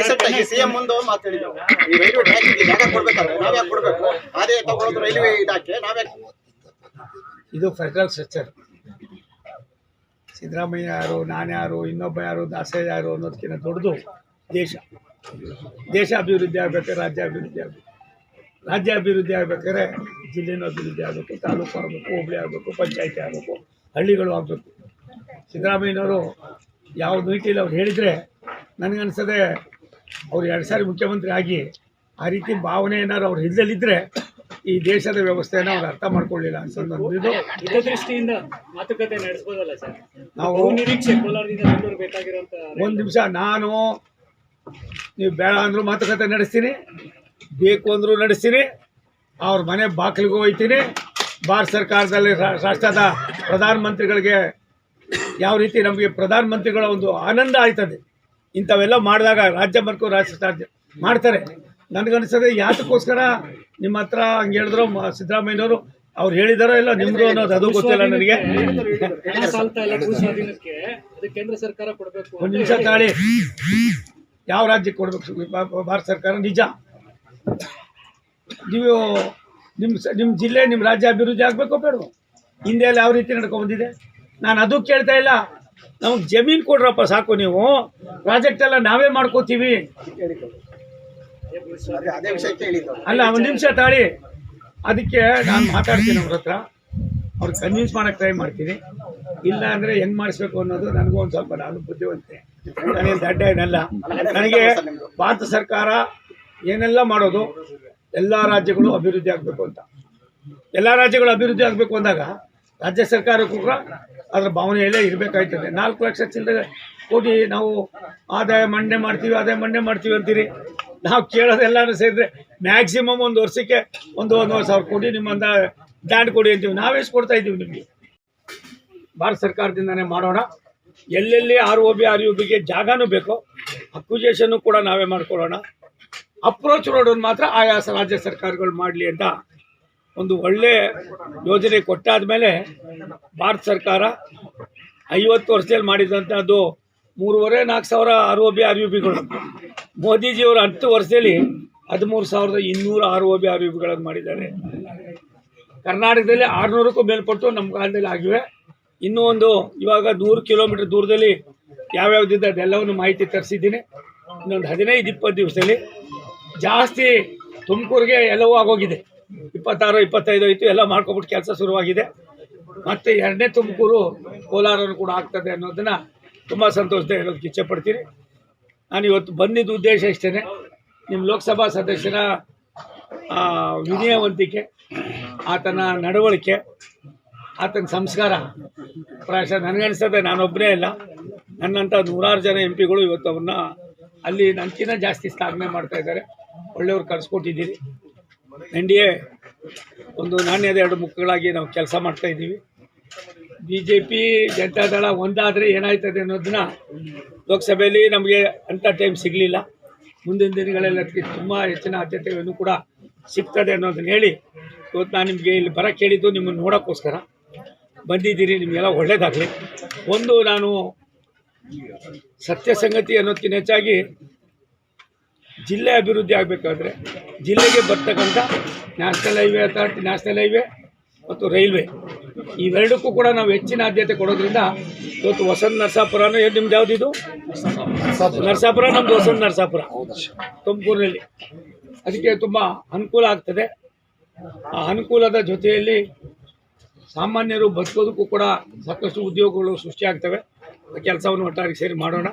Recent ಆಗಿ CM ಮುಂದೆ ಮಾತು ಹೇಳಿದ್ರು, ಈ ರೈಲ್ವೆ ಟ್ರ್ಯಾಕಿಗೆ ಜಾಗ ಕೊಡ್ಬೇಕಾದ್ರೆ ನಾವ್ ಯಾಕೆ ಕೊಡ್ಬೇಕು, ಅದೇ ತಗೊಳ್ಳೋದು ರೈಲ್ವೆ ಇಲಾಖೆ ನಾವೇ. ಇದು ಫೆಡರಲ್ ಸ್ಟ್ರಕ್ಚರ್. ಸಿದ್ದರಾಮಯ್ಯ ಯಾರು, ನಾನು ಯಾರು, ಇನ್ನೊಬ್ಬ ಯಾರು, ದಾಸಯ್ಯ ಯಾರು ಅನ್ನೋದಕ್ಕಿಂತ ದೊಡ್ಡದು ದೇಶ. ದೇಶ ಅಭಿವೃದ್ಧಿ ಆಗಬೇಕಾದ್ರೆ ರಾಜ್ಯ ಅಭಿವೃದ್ಧಿ ಆಗಬೇಕು. ರಾಜ್ಯ ಅಭಿವೃದ್ಧಿ ಆಗಬೇಕಾದ್ರೆ ಜಿಲ್ಲೆನೂ ಅಭಿವೃದ್ಧಿ ಆಗಬೇಕು, ತಾಲೂಕು ಆಗಬೇಕು, ಹೋಬಳಿ ಆಗಬೇಕು, ಪಂಚಾಯತಿ ಆಗಬೇಕು, ಹಳ್ಳಿಗಳು ಆಗಬೇಕು. ಸಿದ್ದರಾಮಯ್ಯನವರು ಯಾವ ನೀತಿಯಲ್ಲಿ ಅವ್ರು ಹೇಳಿದರೆ ನನಗನ್ಸದೆ ಅವ್ರು 2 ಸಾರಿ ಮುಖ್ಯಮಂತ್ರಿ ಆಗಿ ಆ ರೀತಿ ಭಾವನೆ ಏನಾದ್ರು ಅವ್ರ ಹಿಡಿದಲ್ಲಿದ್ದರೆ ಈ ದೇಶದ ವ್ಯವಸ್ಥೆಯನ್ನು ಅವ್ರು ಅರ್ಥ ಮಾಡ್ಕೊಳ್ಳಿಲ್ಲ ಅನ್ಸೋದು. ದೃಷ್ಟಿಯಿಂದ ಮಾತುಕತೆ ನಡೆಸಬಹುದಲ್ಲ ಸರ್? ನಾವು ನಿರೀಕ್ಷೆ ಕೋಲಾರದಿಂದ ಬೆಂಗಳೂರು ಬೇಕಾಗಿರುವಂತ ಒಂದು ನಿಮಿಷ, ನಾನು ನೀವು ಬೇಡ ಅಂದರೂ ಮಾತುಕತೆ ನಡೆಸ್ತೀನಿ, ಬೇಕು ಅಂದರೂ ನಡೆಸ್ತೀನಿ, ಅವ್ರ ಮನೆ ಬಾಗಿಲಿಗೂ ಹೋಗ್ತೀನಿ. ಭಾರತ ಸರ್ಕಾರದಲ್ಲಿ ರಾಷ್ಟ್ರದ ಪ್ರಧಾನಮಂತ್ರಿಗಳಿಗೆ ಯಾವ ರೀತಿ ನಮಗೆ ಪ್ರಧಾನಮಂತ್ರಿಗಳ ಒಂದು ಆನಂದ ಆಯ್ತದೆ ಇಂಥವೆಲ್ಲ ಮಾಡಿದಾಗ ರಾಜ್ಯ ಮತ್ತು ರಾಜ್ಯ ಮಾಡ್ತಾರೆ. ನನಗನ್ಸದೆ ಯಾತಕ್ಕೋಸ್ಕರ ನಿಮ್ಮ ಹತ್ರ ಹಂಗೆ ಹೇಳಿದ್ರು ಸಿದ್ದರಾಮಯ್ಯನವರು, ಅವ್ರು ಹೇಳಿದಾರೋ ಇಲ್ಲ ನಿಮ್ದು ಅನ್ನೋದು ಅದು ಗೊತ್ತಿಲ್ಲ ನನಗೆ. ಕೇಂದ್ರ ಸರ್ಕಾರ ಕೊಡಬೇಕು. ಒಂದು ನಿಮಿಷ ತಾಳಿ, ಯಾವ ರಾಜ್ಯಕ್ಕೆ ಕೊಡಬೇಕು ಭಾರತ ಸರ್ಕಾರ? ನಿಜ, ನೀವು ನಿಮ್ಮ ಜಿಲ್ಲೆ ನಿಮ್ಮ ರಾಜ್ಯ ಅಭಿವೃದ್ಧಿ ಆಗಬೇಕು ಬೇಡ? ಹಿಂದೆ ಎಲ್ಲ ಯಾವ ರೀತಿ ನಡ್ಕೊಂಡು ಬಂದಿದೆ? ನಾನು ಅದು ಕೇಳ್ತಾ ಇಲ್ಲ. ನಮಗೆ ಜಮೀನು ಕೊಡ್ರಪ್ಪ ಸಾಕು, ನೀವು ಪ್ರಾಜೆಕ್ಟ್ ಎಲ್ಲ ನಾವೇ ಮಾಡ್ಕೋತೀವಿ. ಅಲ್ಲ, ಒಂದು ನಿಮಿಷ ತಾಳಿ, ಅದಕ್ಕೆ ನಾನು ಮಾತಾಡ್ತೀನಿ ಅವ್ರ ಹತ್ರ, ಅವ್ರು ಕನ್ವಿನ್ಸ್ ಮಾಡೋಕ್ಕೆ ಟ್ರೈ ಮಾಡ್ತೀನಿ. ಇಲ್ಲ ಅಂದರೆ ಹೆಂಗೆ ಮಾಡಿಸ್ಬೇಕು ಅನ್ನೋದು ನನಗೂ ಒಂದು ಸ್ವಲ್ಪ, ನಾನು ಬುದ್ಧಿವಂತೆ, ನಾನೇನು ದಡ್ಡ ಏನಲ್ಲ. ನನಗೆ ಭಾರತ ಸರ್ಕಾರ ಏನೆಲ್ಲ ಮಾಡೋದು, ಎಲ್ಲ ರಾಜ್ಯಗಳು ಅಭಿವೃದ್ಧಿ ಆಗಬೇಕು ಅಂತ. ಎಲ್ಲ ರಾಜ್ಯಗಳು ಅಭಿವೃದ್ಧಿ ಆಗಬೇಕು ಅಂದಾಗ ರಾಜ್ಯ ಸರ್ಕಾರಕ್ಕೂ ಕೂಡ ಅದರ ಭಾವನೆಯಲ್ಲೇ ಇರಬೇಕಾಯ್ತದೆ. 4 ಲಕ್ಷ ಚಿಲ್ಲರೆ ಕೋಟಿ ನಾವು ಆದಾಯ ಮಂಡನೆ ಮಾಡ್ತೀವಿ ಅಂತೀರಿ. ನಾವು ಕೇಳೋದೆಲ್ಲನೂ ಸೇರಿದ್ರೆ ಮ್ಯಾಕ್ಸಿಮಮ್ ಒಂದು ವರ್ಷಕ್ಕೆ 1,000 ಕೋಟಿ ನಿಮ್ಮಂದ ಲ್ಯಾಂಡ್ ಕೊಡಿ ಅಂತೀವಿ. ನಾವೆಷ್ಟು ಕೊಡ್ತಾ ಇದ್ದೀವಿ ನಿಮಗೆ? ಭಾರತ ಸರ್ಕಾರದಿಂದನೇ ಮಾಡೋಣ. ಎಲ್ಲೆಲ್ಲಿ ROB ಜಾಗನೂ ಬೇಕೋ ಅಕ್ವಿಜೇಷನ್ನು ಕೂಡ ನಾವೇ ಮಾಡ್ಕೊಳ್ಳೋಣ. ಅಪ್ರೋಚ್ ರೋಡನ್ನು ಮಾತ್ರ ಆಯಾ ರಾಜ್ಯ ಸರ್ಕಾರಗಳು ಮಾಡಲಿ ಅಂತ ಒಂದು ಒಳ್ಳೆ ಯೋಜನೆ ಕೊಟ್ಟಾದ ಮೇಲೆ ಭಾರತ ಸರ್ಕಾರ 50 ವರ್ಷದಲ್ಲಿ ಮಾಡಿದಂಥದ್ದು 3,500-4 ಸಾವಿರ ROBಗಳು. ಮೋದಿಜಿಯವರು 10 ವರ್ಷದಲ್ಲಿ 13,200 ROBಗಳನ್ನು ಮಾಡಿದ್ದಾರೆ. ಕರ್ನಾಟಕದಲ್ಲಿ 600ಕ್ಕೂ ಮೇಲ್ಪಟ್ಟು ನಮ್ಮ ಕಾಲದಲ್ಲಿ ಆಗಿವೆ. ಇನ್ನೂ ಇವಾಗ 100 ಕಿಲೋಮೀಟರ್ ದೂರದಲ್ಲಿ ಯಾವ್ಯಾವ್ದಿದ್ದ ಅದೆಲ್ಲವನ್ನು ಮಾಹಿತಿ ತರಿಸಿದ್ದೀನಿ. ಇನ್ನೊಂದು 15-20 ದಿವಸದಲ್ಲಿ ಜಾಸ್ತಿ ತುಮಕೂರಿಗೆ ಎಲ್ಲವೂ ಆಗೋಗಿದೆ. 26-25 ಆಯಿತು, ಎಲ್ಲ ಮಾಡ್ಕೊಬಿಟ್ಟು ಕೆಲಸ ಶುರುವಾಗಿದೆ. ಮತ್ತು 2ನೇ ತುಮಕೂರು ಕೋಲಾರನು ಕೂಡ ಆಗ್ತದೆ ಅನ್ನೋದನ್ನು ತುಂಬ ಸಂತೋಷದ ಹೇಳೋದಕ್ಕೆ ಇಚ್ಛೆಪಡ್ತೀನಿ. ನಾನು ಇವತ್ತು ಬಂದಿದ್ದ ಉದ್ದೇಶ ಇಷ್ಟೇ, ನಿಮ್ಮ ಲೋಕಸಭಾ ಸದಸ್ಯರ ವಿನಯವಂತಿಕೆ, ಆತನ ನಡವಳಿಕೆ, ಆತನ ಸಂಸ್ಕಾರ ಪ್ರಾಯಶಃ ನನಗನ್ನಿಸ್ತದೆ ನಾನೊಬ್ಬನೇ ಇಲ್ಲ, ನನ್ನಂಥ 100 ಜನ MP ಗಳು ಇವತ್ತು ಅವ್ರನ್ನ ಅಲ್ಲಿ ನನಗಿಂತ ಜಾಸ್ತಿ ಶ್ಲಾಘನೆ ಮಾಡ್ತಾಯಿದ್ದಾರೆ. ಒಳ್ಳೆಯವ್ರು ಕಳಿಸ್ಕೊಟ್ಟಿದ್ದೀರಿ. NDA ಒಂದು ನಾಣ್ಯದ 2 ಮುಖಗಳಾಗಿ ನಾವು ಕೆಲಸ ಮಾಡ್ತಾಯಿದ್ದೀವಿ. BJP ಜನತಾದಳ ಒಂದಾದರೆ ಏನಾಯ್ತದೆ ಅನ್ನೋದನ್ನ ಲೋಕಸಭೆಯಲ್ಲಿ ನಮಗೆ ಅಂಥ ಟೈಮ್ ಸಿಗಲಿಲ್ಲ. ಮುಂದಿನ ದಿನಗಳಲ್ಲಿ ಅದಕ್ಕೆ ತುಂಬ ಹೆಚ್ಚಿನ ಆದ್ಯತೆಯನ್ನು ಕೂಡ ಸಿಗ್ತದೆ ಅನ್ನೋದನ್ನ ಹೇಳಿ ಇವತ್ತು ನಾನು ನಿಮಗೆ ಇಲ್ಲಿ ಬರೋಕ್ಕೆ ಹೇಳಿದ್ದು ನಿಮ್ಮನ್ನು ನೋಡೋಕ್ಕೋಸ್ಕರ ಬಂದಿದ್ದೀರಿ. ನಿಮಗೆಲ್ಲ ಒಳ್ಳೆಯದಾಗಲಿ. ನಾನು ಸತ್ಯ ಸಂಗತಿ ಅನ್ನೋದಕ್ಕಿಂತ ಹೆಚ್ಚಾಗಿ ಜಿಲ್ಲೆ ಅಭಿವೃದ್ಧಿ ಆಗಬೇಕಾದ್ರೆ ಜಿಲ್ಲೆಗೆ ಬರ್ತಕ್ಕಂಥ national highway authority, national highway ಮತ್ತು ರೈಲ್ವೆ ಇವೆರಡಕ್ಕೂ ಕೂಡ ನಾವು ಹೆಚ್ಚಿನ ಆದ್ಯತೆ ಕೊಡೋದ್ರಿಂದ ಇವತ್ತು ವಸಂತ ನರಸಾಪುರನೂ ನಿಮ್ದು ಯಾವುದಿದು ನರಸಾಪುರ, ನಮ್ಮದು ವಸಂತ ನರಸಾಪುರ ತುಮಕೂರಿನಲ್ಲಿ, ಅದಕ್ಕೆ ತುಂಬ ಅನುಕೂಲ ಆಗ್ತದೆ. ಆ ಅನುಕೂಲದ ಜೊತೆಯಲ್ಲಿ ಸಾಮಾನ್ಯರು ಬದುಕೋದಕ್ಕೂ ಕೂಡ ಸಾಕಷ್ಟು ಉದ್ಯೋಗಗಳು ಸೃಷ್ಟಿಯಾಗ್ತವೆ. ಕೆಲಸವನ್ನು ಒಟ್ಟಾಗಿ ಸೇರಿ ಮಾಡೋಣ.